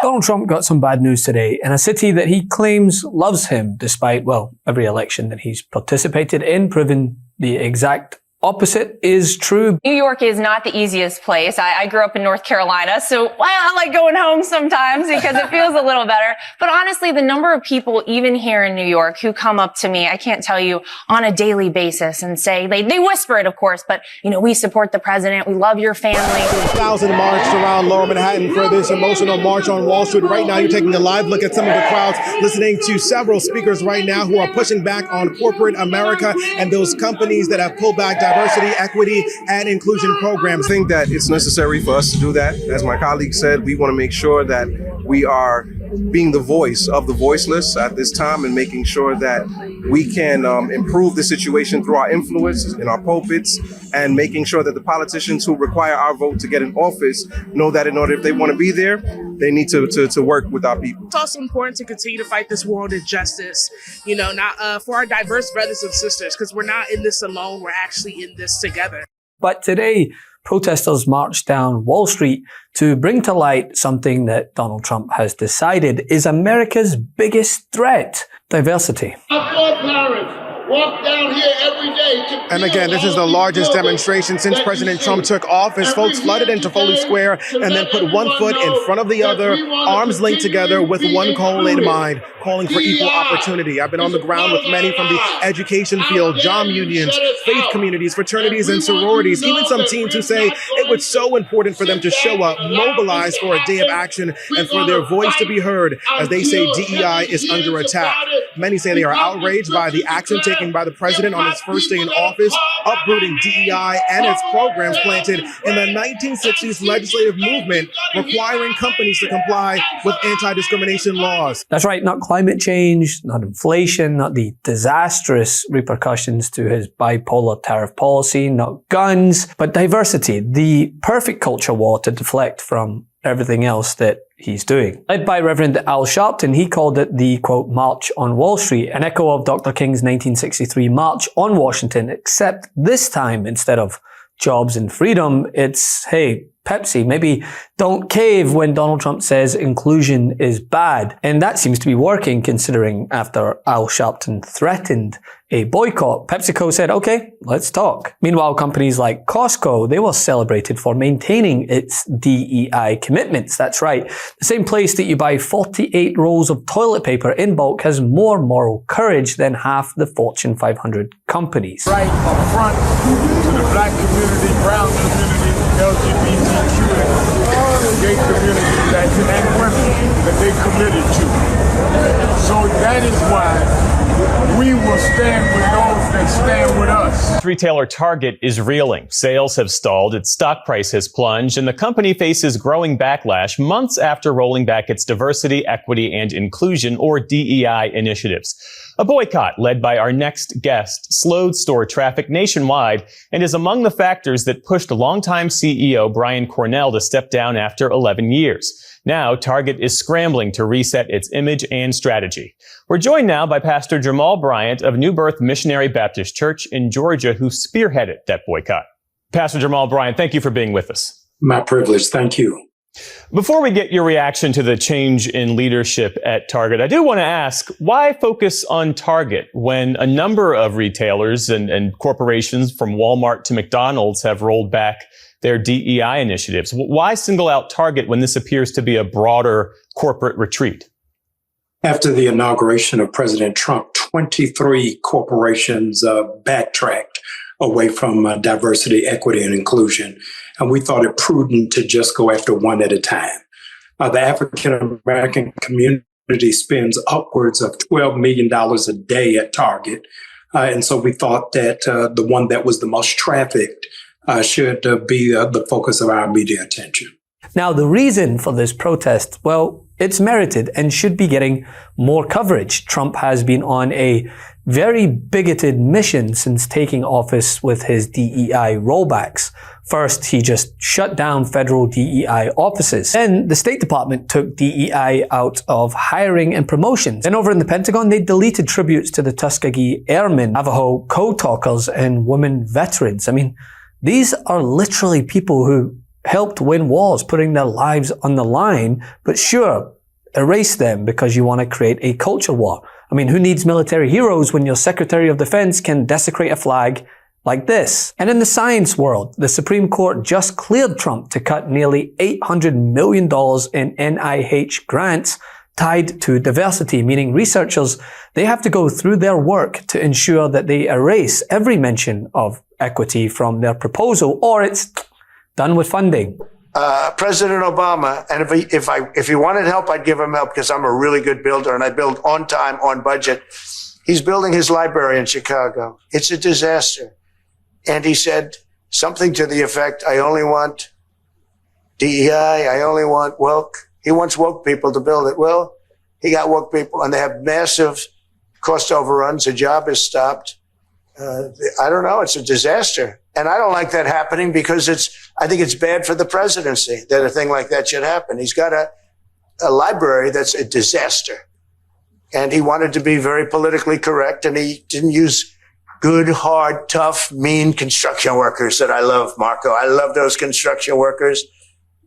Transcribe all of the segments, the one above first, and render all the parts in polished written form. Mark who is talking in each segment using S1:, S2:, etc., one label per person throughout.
S1: Donald Trump got some bad news today in a city that he claims loves him, despite, well, every election that he's participated in proving the exact opposite is true.
S2: New York is not the easiest place. I grew up in North Carolina, so I like going home sometimes because it feels a little better. But honestly, the number of people, even here in New York, who come up to me, I can't tell you, on a daily basis and say, they whisper it, of course, but, you know, we support the president, we love your family.
S3: Thousands marched around Lower Manhattan for this emotional march on Wall Street. Right now, you're taking a live look at some of the crowds, listening to several speakers right now who are pushing back on corporate America and those companies that have pulled back diversity, equity, and inclusion programs.
S4: I think that it's necessary for us to do that. As my colleague said, we want to make sure that we are being the voice of the voiceless at this time and making sure that we can improve the situation through our influence in our pulpits and making sure that the politicians who require our vote to get in office know that in order, if they want to be there, they need to work with our people.
S5: It's also important to continue to fight this war on injustice, you know, not for our diverse brothers and sisters, because we're not in this alone. We're actually in this together.
S1: But today, protesters marched down Wall Street to bring to light something that Donald Trump has decided is America's biggest threat: diversity.
S6: I saw parents walk down here every day.
S3: And again, this is the largest demonstration since President Trump took office. Folks flooded into Foley Square and then put one foot in front of the other, arms linked together with one goal in mind, calling for equal opportunity. I've been on the ground with many from the education field, job unions, faith communities, fraternities, and sororities, even some teens who say it was so important for them to show up, mobilize for a day of action, and for their voice to be heard as they say DEI is under attack. Many say they are outraged by the action taken by the president on his first day in office, uprooting DEI and its programs planted in the 1960s legislative movement requiring companies to comply with anti-discrimination laws.
S1: That's right, not climate change, not inflation, not the disastrous repercussions to his bipolar tariff policy, not guns, but diversity, the perfect culture war to deflect from everything else that he's doing. Led by Reverend Al Sharpton, he called it the, quote, March on Wall Street, an echo of Dr. King's 1963 March on Washington, except this time, instead of jobs and freedom, it's, hey, Pepsi, maybe don't cave when Donald Trump says inclusion is bad. And that seems to be working, considering after Al Sharpton threatened a boycott, PepsiCo said, okay, let's talk. Meanwhile, companies like Costco, they were celebrated for maintaining its DEI commitments. That's right. The same place that you buy 48 rolls of toilet paper in bulk has more moral courage than half the Fortune 500 companies.
S7: Right up front to the black community, brown community, LGBTQ, and gay community, and women that they committed to. So that is why we will stand with those that stand with us.
S8: Retailer Target is reeling. Sales have stalled, its stock price has plunged, and the company faces growing backlash months after rolling back its diversity, equity, and inclusion, or DEI, initiatives. A boycott led by our next guest slowed store traffic nationwide and is among the factors that pushed longtime CEO Brian Cornell to step down after 11 years. Now, Target is scrambling to reset its image and strategy. We're joined now by Pastor Jamal Bryant of New Birth Missionary Baptist Church in Georgia, who spearheaded that boycott. Pastor Jamal Bryant, thank you for being with us.
S9: My privilege. Thank you.
S8: Before we get your reaction to the change in leadership at Target, I do want to ask, why focus on Target when a number of retailers and corporations from Walmart to McDonald's have rolled back their DEI initiatives? Why single out Target when this appears to be a broader corporate retreat?
S9: After the inauguration of President Trump, 23 corporations backtracked away from diversity, equity, and inclusion. And we thought it prudent to just go after one at a time. The African American community spends upwards of $12 million a day at Target. And so we thought that the one that was the most trafficked should be the focus of our media attention.
S1: Now, the reason for this protest, well, it's merited and should be getting more coverage. Trump has been on a very bigoted mission since taking office with his DEI rollbacks. First, he just shut down federal DEI offices. Then the State Department took DEI out of hiring and promotions. Then over in the Pentagon, they deleted tributes to the Tuskegee Airmen, Navajo code talkers, and women veterans. I mean, these are literally people who helped win wars, putting their lives on the line, but sure, erase them because you want to create a culture war. I mean, who needs military heroes when your Secretary of Defense can desecrate a flag like this? And in the science world, the Supreme Court just cleared Trump to cut nearly $800 million in NIH grants tied to diversity, meaning researchers, they have to go through their work to ensure that they erase every mention of equity from their proposal, or it's done with funding.
S10: President Obama, and if he wanted help, I'd give him help because I'm a really good builder and I build on time, on budget. He's building his library in Chicago. It's a disaster. And he said something to the effect, I only want DEI, I only want woke. He wants woke people to build it. Well, he got woke people and they have massive cost overruns. The job is stopped. I don't know. It's a disaster. And I don't like that happening because I think it's bad for the presidency that a thing like that should happen. He's got a library that's a disaster. And he wanted to be very politically correct and he didn't use good, hard, tough, mean construction workers that I love, Marco. I love those construction workers.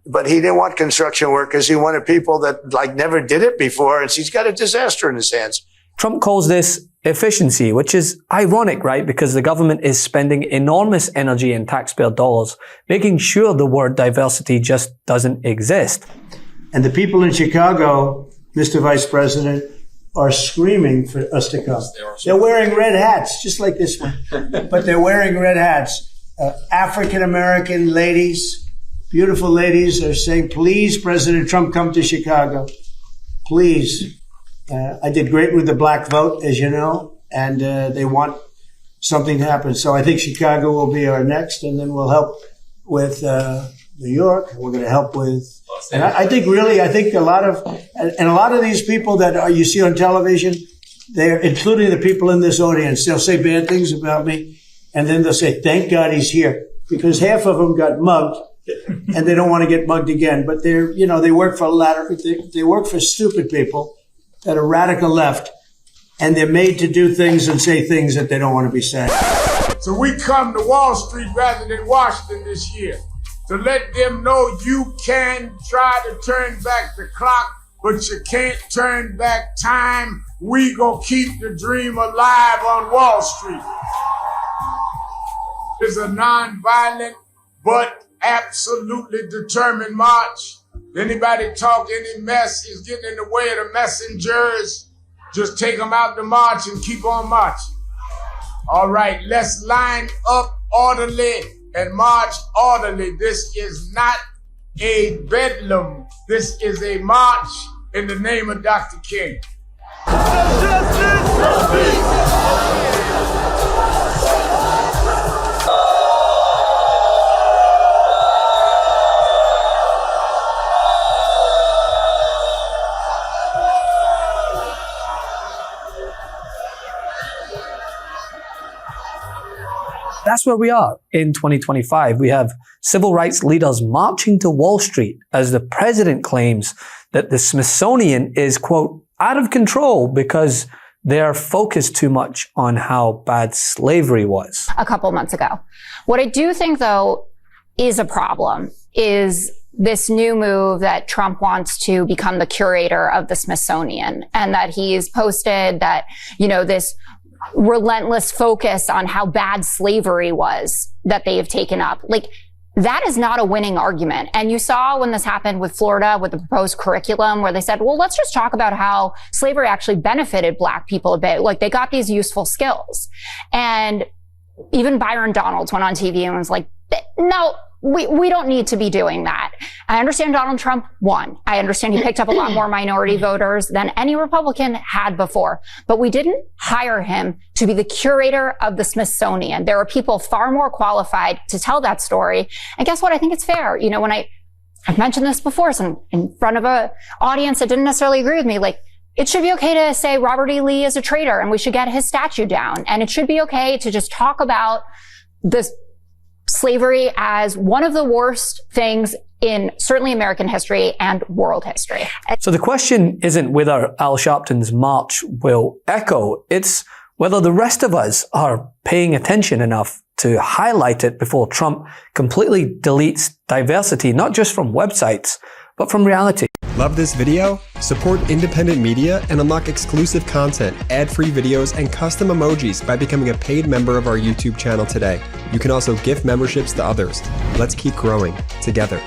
S10: But he didn't want construction workers. He wanted people that never did it before. And he's got a disaster in his hands.
S1: Trump calls this efficiency, which is ironic, right? Because the government is spending enormous energy and taxpayer dollars, making sure the word diversity just doesn't exist.
S11: And the people in Chicago, Mr. Vice President, are screaming for us to come. They're wearing red hats, just like this one. But they're wearing red hats. African-American ladies, beautiful ladies are saying, please, President Trump, come to Chicago. Please. I did great with the black vote, as you know, and they want something to happen. So I think Chicago will be our next, and then we'll help with New York. We're going to help with, and I think a lot of these people that you see on television, they're including the people in this audience. They'll say bad things about me, and then they'll say, "Thank God he's here," because half of them got mugged, and they don't want to get mugged again. But they work for stupid people that are radical left, and they're made to do things and say things that they don't want to be saying.
S7: So we come to Wall Street rather than Washington this year to let them know you can try to turn back the clock, but you can't turn back time. We gonna keep the dream alive on Wall Street. It's a non-violent but absolutely determined march. Anybody talk any mess is getting in the way of the messengers. Just take them out the march and keep on marching. All right, let's line up orderly and march orderly. This is not a bedlam. This is a march in the name of Dr. King.
S1: That's where we are in 2025. We have civil rights leaders marching to Wall Street as the president claims that the Smithsonian is, quote, out of control because they're focused too much on how bad slavery was.
S12: A couple months ago. What I do think, though, is a problem is this new move that Trump wants to become the curator of the Smithsonian, and that he's posted that, this relentless focus on how bad slavery was that they have taken up. That is not a winning argument. And you saw when this happened with Florida with the proposed curriculum where they said, well, let's just talk about how slavery actually benefited Black people a bit. They got these useful skills. And even Byron Donalds went on TV and was like, no, we don't need to be doing that. I understand Donald Trump won. I understand he picked up a lot more minority voters than any Republican had before. But we didn't hire him to be the curator of the Smithsonian. There are people far more qualified to tell that story. And guess what? I think it's fair. When I've mentioned this before, so in front of an audience that didn't necessarily agree with me, it should be okay to say Robert E. Lee is a traitor and we should get his statue down. And it should be okay to just talk about this slavery as one of the worst things in certainly American history and world history.
S1: So the question isn't whether Al Sharpton's march will echo, it's whether the rest of us are paying attention enough to highlight it before Trump completely deletes diversity, not just from websites, but from reality.
S13: Love this video? Support independent media and unlock exclusive content, ad-free videos, and custom emojis by becoming a paid member of our YouTube channel today. You can also gift memberships to others. Let's keep growing together.